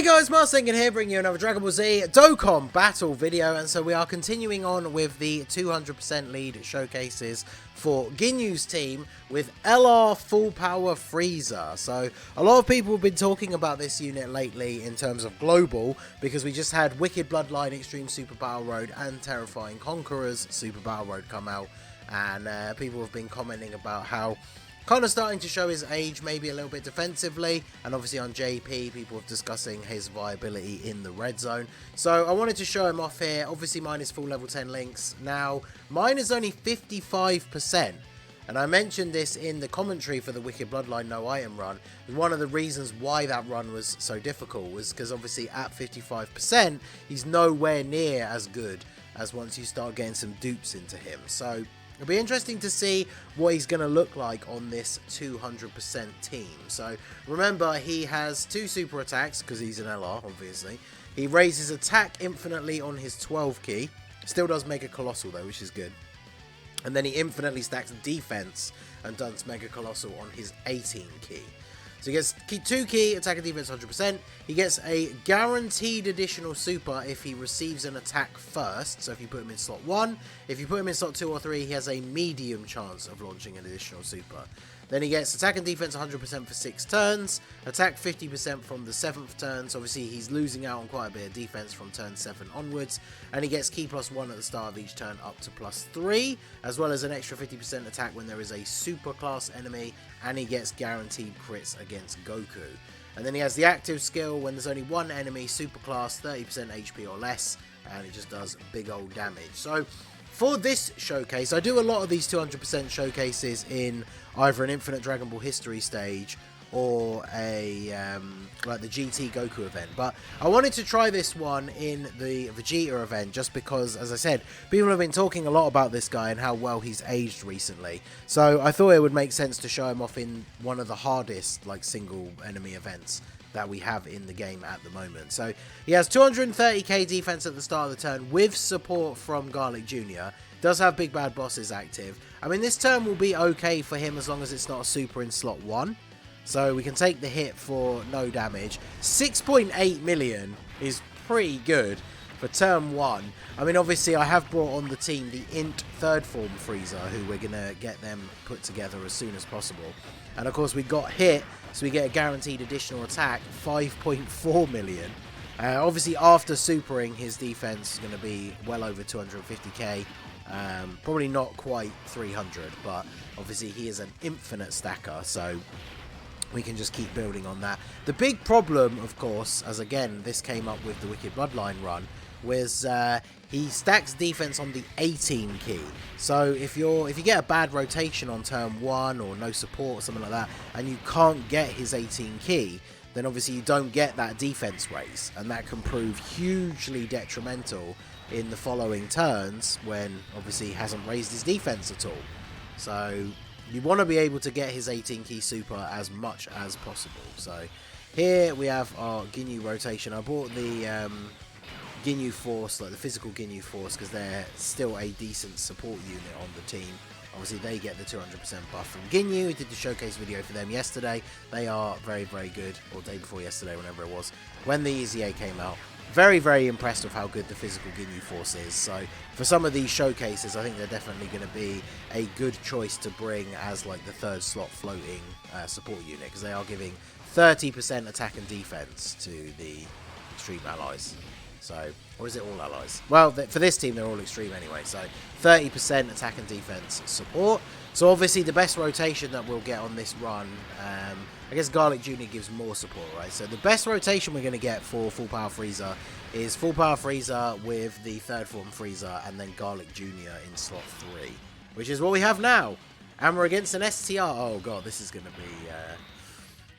Hey guys, Marsingan here, bringing you another Dragon Ball Z Dokkan battle video, and so we are continuing on with the 200% lead showcases for Ginyu's team with LR Full Power Frieza. So a lot of people have been talking about this unit lately in terms of global, because we just had Wicked Bloodline Extreme Super Battle Road and Terrifying Conquerors Super Battle Road come out, and people have been commenting about how kind of starting to show his age, maybe a little bit defensively, and obviously on JP, people are discussing his viability in the red zone. So I wanted to show him off here. Obviously mine is full level 10 links. Now, mine is only 55%, and I mentioned this in the commentary for the Wicked Bloodline no item run. One of the reasons why that run was so difficult was because obviously at 55%, he's nowhere near as good as once you start getting some dupes into him. So it'll be interesting to see what he's going to look like on this 200% team. So remember, he has 2 super attacks because he's an LR, obviously. He raises attack infinitely on his 12 key. Still does Mega Colossal though, which is good. And then he infinitely stacks defense and does Mega Colossal on his 18 key. So he gets 2 key, attack and defense 100%. He gets a guaranteed additional super if he receives an attack first. So if you put him in slot 1, if you put him in slot 2 or 3, he has a medium chance of launching an additional super. Then he gets attack and defense 100% for 6 turns, attack 50% from the 7th turn, so obviously he's losing out on quite a bit of defense from turn 7 onwards, and he gets key +1 at the start of each turn up to +3, as well as an extra 50% attack when there is a super class enemy, and he gets guaranteed crits against Goku. And then he has the active skill when there's only one enemy, super class, 30% HP or less, and it just does big old damage. So for this showcase, I do a lot of these 200% showcases in either an Infinite Dragon Ball History stage or a like the GT Goku event, but I wanted to try this one in the Vegeta event just because, as I said, people have been talking a lot about this guy and how well he's aged recently, so I thought it would make sense to show him off in one of the hardest like single enemy events that we have in the game at the moment. So he has 230k defense at the start of the turn with support from Garlic Jr. Does have Big Bad Bosses active. I mean, this turn will be okay for him as long as it's not a super in slot 1. So we can take the hit for no damage. 6.8 million is pretty good for turn 1. I mean, obviously I have brought on the team the Int 3rd form Frieza, who we're going to get them put together as soon as possible. And of course we got hit, so we get a guaranteed additional attack, 5.4 million. Obviously after supering, his defense is going to be well over 250k. Probably not quite 300, but obviously he is an infinite stacker, so we can just keep building on that. The big problem, of course, as again this came up with the Wicked Bloodline run, was he stacks defense on the 18 key. So if you get a bad rotation on turn 1 or no support or something like that, and you can't get his 18 key, then obviously you don't get that defense raise, and that can prove hugely detrimental in the following turns when obviously he hasn't raised his defense at all. So you want to be able to get his 18 key super as much as possible. So here we have our Ginyu rotation. I bought the Ginyu Force, like the physical Ginyu Force, because they're still a decent support unit on the team. Obviously they get the 200% buff from Ginyu. We did the showcase video for them yesterday. They are very, very good, or day before yesterday, whenever it was, when the EZA came out. Very, very impressed with how good the physical Ginyu Force is. So for some of these showcases, I think they're definitely going to be a good choice to bring as like the 3rd slot floating support unit, because they are giving 30% attack and defense to the Extreme Allies. So, or is it all allies? Well, for this team, they're all extreme anyway. So 30% attack and defense support. So obviously the best rotation that we'll get on this run, I guess Garlic Jr. gives more support, right? So the best rotation we're going to get for Full Power Frieza is Full Power Frieza with the 3rd form Frieza, and then Garlic Jr. in slot 3, which is what we have now. And we're against an STR. Oh god, this is going to be...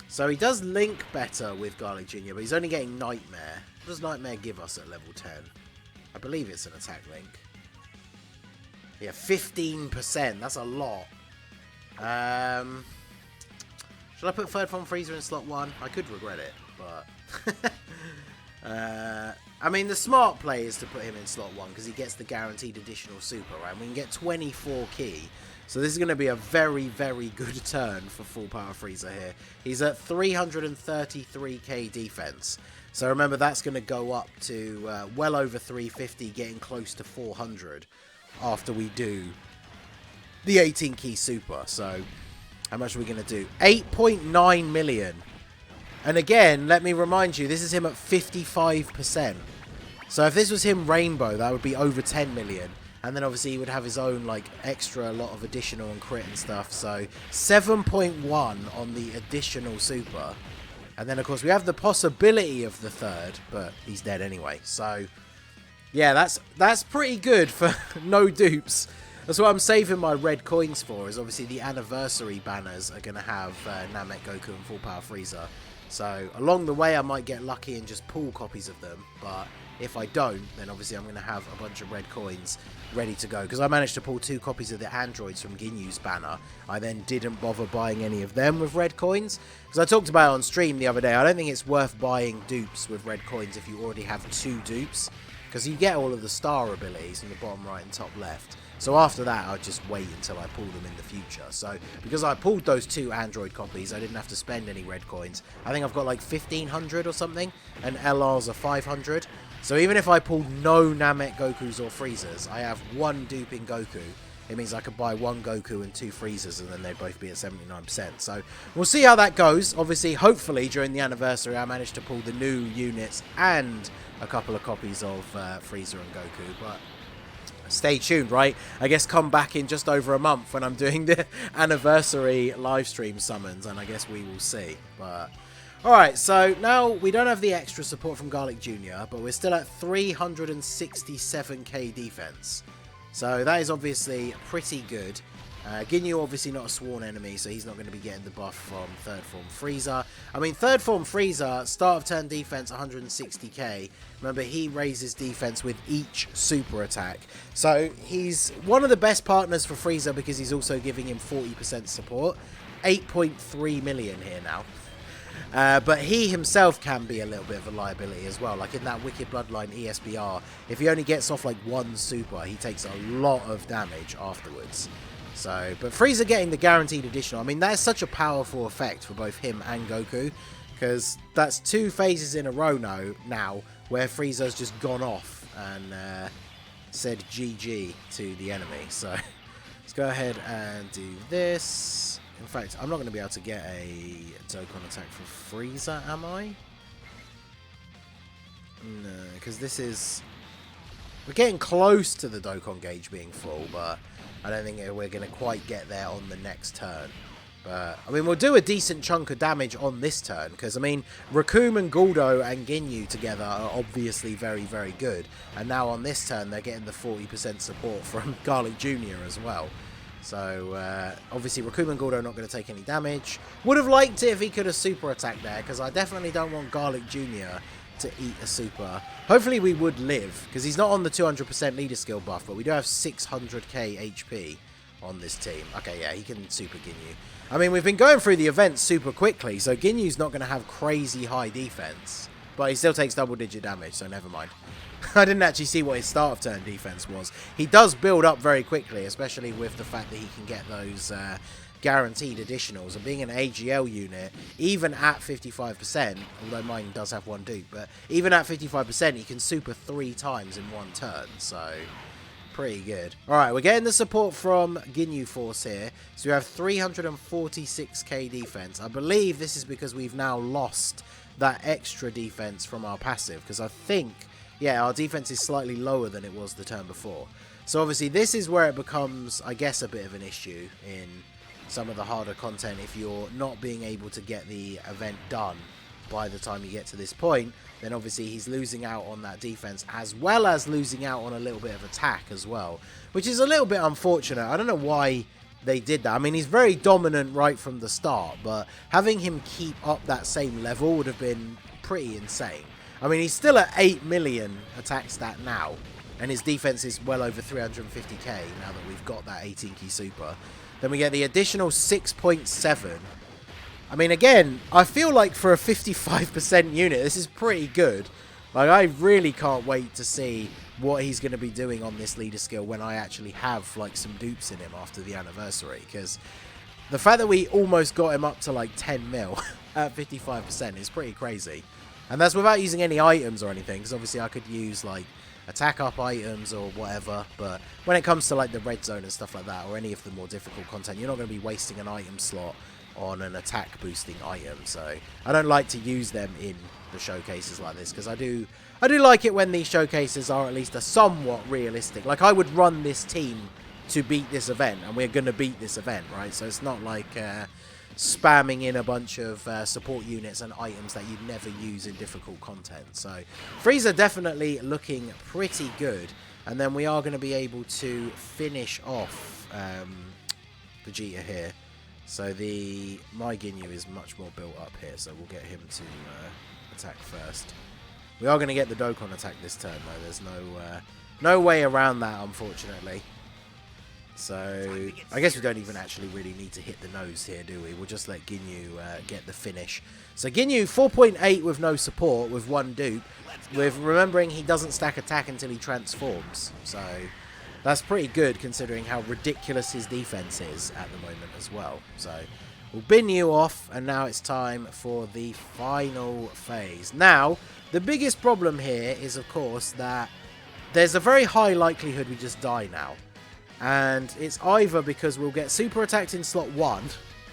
So he does link better with Garlic Jr., but he's only getting Nightmare. What does Nightmare give us at level 10? I believe it's an attack link. Yeah, 15%. That's a lot. Should I put 3rd form Frieza in slot 1? I could regret it, but... I mean, the smart play is to put him in slot 1, because he gets the guaranteed additional super, right? We can get 24 key. So this is going to be a very, very good turn for Full Power Frieza here. He's at 333k defense. So remember, that's going to go up to well over 350, getting close to 400 after we do the 18 key super. So how much are we going to do? 8.9 million. And again, let me remind you, this is him at 55%. So if this was him Rainbow, that would be over 10 million. And then obviously he would have his own like extra lot of additional and crit and stuff. So 7.1 on the additional super. And then of course we have the possibility of the third, but he's dead anyway. So yeah, that's pretty good for no dupes. That's what I'm saving my red coins for, is obviously the anniversary banners are going to have Namek, Goku and Full Power Frieza. So along the way I might get lucky and just pull copies of them, but if I don't, then obviously I'm going to have a bunch of red coins ready to go. Because I managed to pull 2 copies of the androids from Ginyu's banner. I then didn't bother buying any of them with red coins. Because I talked about it on stream the other day. I don't think it's worth buying dupes with red coins if you already have 2 dupes. Because you get all of the star abilities in the bottom right and top left. So after that, I'll just wait until I pull them in the future. So because I pulled those 2 Android copies, I didn't have to spend any red coins. I think I've got like 1,500 or something, and LRs are 500. So even if I pulled no Namek, Gokus or Friezas, I have 1 dupe in Goku. It means I could buy 1 Goku and 2 Friezas, and then they'd both be at 79%. So we'll see how that goes. Obviously, hopefully, during the anniversary, I managed to pull the new units and a couple of copies of Frieza and Goku, but stay tuned, right? I guess come back in just over a month when I'm doing the anniversary live stream summons, and I guess we will see. But alright, so now we don't have the extra support from Garlic Jr., but we're still at 367k defense. So that is obviously pretty good. Ginyu obviously not a sworn enemy, so he's not going to be getting the buff from third form Frieza. I mean, third form Frieza, start of turn defense 160k. Remember, he raises defense with each super attack. So he's one of the best partners for Frieza because he's also giving him 40% support. 8.3 million here now. But he himself can be a little bit of a liability as well. Like in that Wicked Bloodline ESBR, if he only gets off like 1 super, he takes a lot of damage afterwards. So, but Frieza getting the guaranteed additional, I mean, that is such a powerful effect for both him and Goku, because that's 2 phases in a row now where Frieza's just gone off and said GG to the enemy. So let's go ahead and do this. In fact, I'm not going to be able to get a Dokkan attack for Frieza, am I? No, because this is... We're getting close to the Dokkan gauge being full, but I don't think we're going to quite get there on the next turn. But, I mean, we'll do a decent chunk of damage on this turn, because, I mean, Raccoon and Guldo and Ginyu together are obviously very, very good. And now on this turn, they're getting the 40% support from Garlic Jr. as well. So, obviously, Raccoon and Guldo are not going to take any damage. Would have liked it if he could have super attacked there, because I definitely don't want Garlic Jr. to eat a super. Hopefully we would live, because he's not on the 200% leader skill buff, but we do have 600k HP on this team. Okay, yeah, he can super Ginyu. I mean, we've been going through the events super quickly, so Ginyu's not going to have crazy high defense, but he still takes double-digit damage, so never mind. I didn't actually see what his start of turn defense was. He does build up very quickly, especially with the fact that he can get those guaranteed additionals, and being an AGL unit, even at 55%, although mine does have 1 dupe, but even at 55%, he can super 3 times in 1 turn, so pretty good. Alright, we're getting the support from Ginyu Force here, so we have 346k defense. I believe this is because we've now lost that extra defense from our passive, because I think, yeah, our defense is slightly lower than it was the turn before. So obviously this is where it becomes, I guess, a bit of an issue in some of the harder content if you're not being able to get the event done by the time you get to this point. Then obviously he's losing out on that defense, as well as losing out on a little bit of attack as well, which is a little bit unfortunate. I don't know why they did that. I mean, he's very dominant right from the start, but having him keep up that same level would have been pretty insane. I mean, he's still at 8 million attack stat now, and his defense is well over 350k now that we've got that 18 key super. Then we get the additional 6.7. I mean, again, I feel like for a 55% unit, this is pretty good. Like, I really can't wait to see what he's going to be doing on this leader skill when I actually have, like, some dupes in him after the anniversary. Because the fact that we almost got him up to, like, 10 mil at 55% is pretty crazy. And that's without using any items or anything, because obviously I could use, like, attack up items or whatever, but when it comes to, like, the red zone and stuff like that, or any of the more difficult content, you're not going to be wasting an item slot on an attack boosting item. So I don't like to use them in the showcases like this, because I do like it when these showcases are at least a somewhat realistic. Like, I would run this team to beat this event, and we're going to beat this event, right? So it's not like spamming in a bunch of support units and items that you'd never use in difficult content. So FRIEZA definitely looking pretty good, and then we are going to be able to finish off Vegeta here. So my Ginyu is much more built up here, so we'll get him to attack first. We are going to get the Dokkan attack this turn, though. There's no way around that, unfortunately. So I guess we don't even actually really need to hit the nose here, do we? We'll just let Ginyu get the finish. So Ginyu 4.8 with no support, with 1 dupe, with remembering he doesn't stack attack until he transforms. So that's pretty good considering how ridiculous his defense is at the moment as well. So we'll bin you off, and now it's time for the final phase. Now, the biggest problem here is, of course, that there's a very high likelihood we just die now. And it's either because we'll get super attacked in slot 1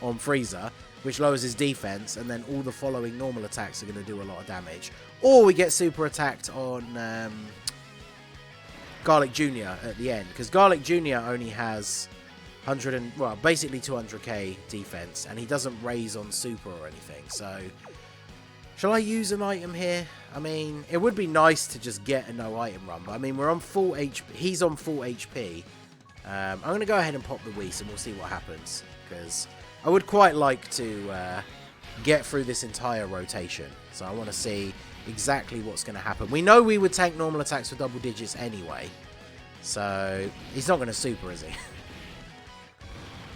on FRIEZA, which lowers his defense, and then all the following normal attacks are going to do a lot of damage. Or we get super attacked on Garlic Jr. at the end, because Garlic Jr. only has basically 200k defense, and he doesn't raise on super or anything. So shall I use an item here? I mean, it would be nice to just get a no item run, but I mean, we're on full HP. He's on full HP. I'm going to go ahead and pop the Whis, and we'll see what happens, because I would quite like to get through this entire rotation. So I want to see exactly what's going to happen. We know we would tank normal attacks for double digits anyway, so he's not going to super, is he?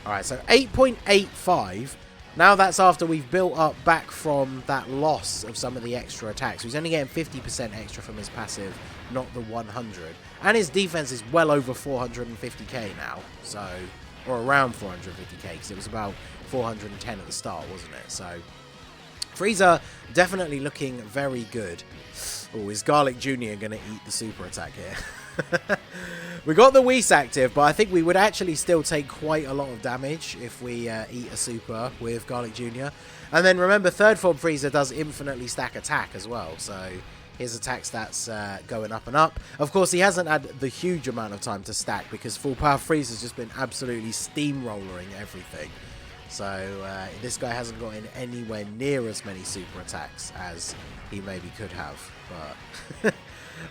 Alright, so 8.85. Now that's after we've built up back from that loss of some of the extra attacks. He's only getting 50% extra from his passive, not the 100. And his defense is well over 450k now, so, or around 450k, because it was about 410 at the start, wasn't it? So FRIEZA definitely looking very good. Oh, is Garlic Jr. going to eat the super attack here? We got the Whis active, but I think we would actually still take quite a lot of damage if we eat a super with Garlic Jr. And then remember, third form FRIEZA does infinitely stack attack as well, so his attack stats going up and up. Of course, he hasn't had the huge amount of time to stack, because full power FRIEZA's just been absolutely steamrolling everything. So this guy hasn't gotten anywhere near as many super attacks as he maybe could have. But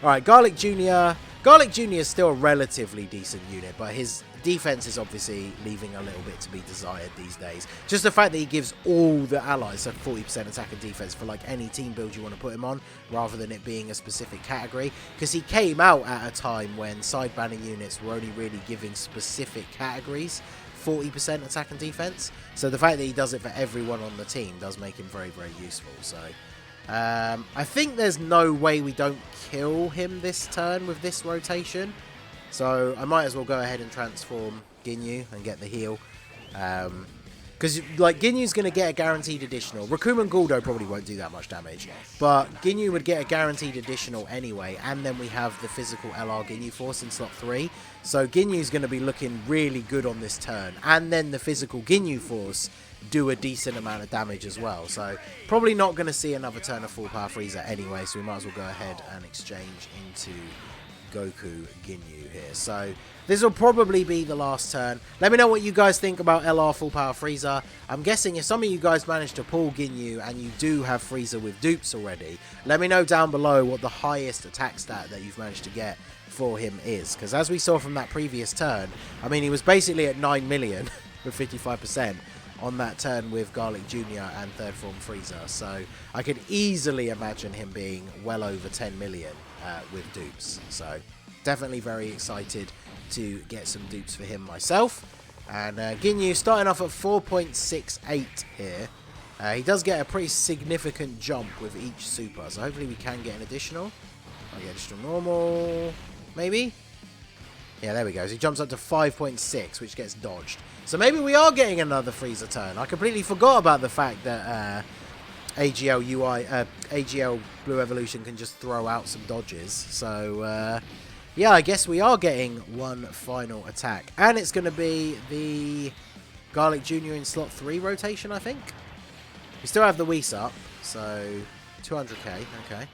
alright, Garlic Jr. Garlic Jr. is still a relatively decent unit, but his defense is obviously leaving a little bit to be desired these days. Just the fact that he gives all the allies a 40% attack and defense for like any team build you want to put him on, rather than it being a specific category. Because he came out at a time when side banning units were only really giving specific categories 40% attack and defense. So the fact that he does it for everyone on the team does make him very, very useful. So I think there's no way we don't kill him this turn with this rotation. So I might as well go ahead and transform Ginyu and get the heal. Because like Ginyu's going to get a guaranteed additional. Raccoon and Guldo probably won't do that much damage. But Ginyu would get a guaranteed additional anyway. And then we have the physical LR Ginyu Force in slot 3. So Ginyu's going to be looking really good on this turn. And then the physical Ginyu Force do a decent amount of damage as well. So probably not going to see another turn of full power Frieza anyway. So we might as well go ahead and exchange into Goku Ginyu here. So this will probably be the last turn. Let me know what you guys think about LR full power Frieza. I'm guessing if some of you guys managed to pull Ginyu and you do have Frieza with dupes already, let me know down below what the highest attack stat that you've managed to get for him is. Because as we saw from that previous turn, I mean, he was basically at 9 million with 55% on that turn with Garlic Jr. and third form Frieza. So I could easily imagine him being well over 10 million with dupes. So definitely very excited to get some dupes for him myself. And Ginyu starting off at 4.68 here. He does get a pretty significant jump with each super. So hopefully we can get an additional. I'll get additional normal, maybe? Yeah, there we go. So he jumps up to 5.6, which gets dodged. So maybe we are getting another Frieza turn. I completely forgot about the fact that AGL UI, AGL Blue Evolution can just throw out some dodges. So, yeah, I guess we are getting one final attack. And it's going to be the Garlic Jr. in slot 3 rotation, I think. We still have the Whis up, so 200k, okay.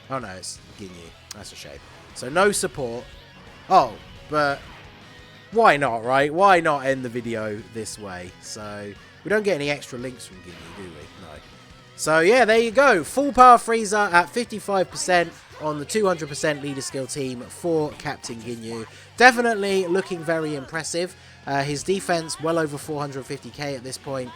Oh no, it's Ginyu. That's a shame. So no support. Oh, but why not, right? Why not end the video this way? So we don't get any extra links from Ginyu, do we? No. So yeah, there you go. Full power Frieza at 55% on the 200% leader skill team for Captain Ginyu. Definitely looking very impressive. His defense well over 450k at this point.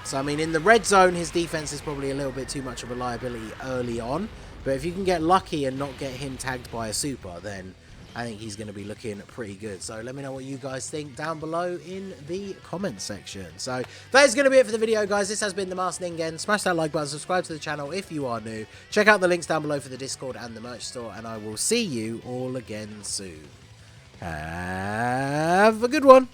So I mean, in the red zone, his defense is probably a little bit too much of a liability early on. But if you can get lucky and not get him tagged by a super, then I think he's going to be looking pretty good. So let me know what you guys think down below in the comment section. So that is going to be it for the video, guys. This has been the Masked Ningen. Smash that like button, subscribe to the channel if you are new. Check out the links down below for the Discord and the merch store, and I will see you all again soon. Have a good one.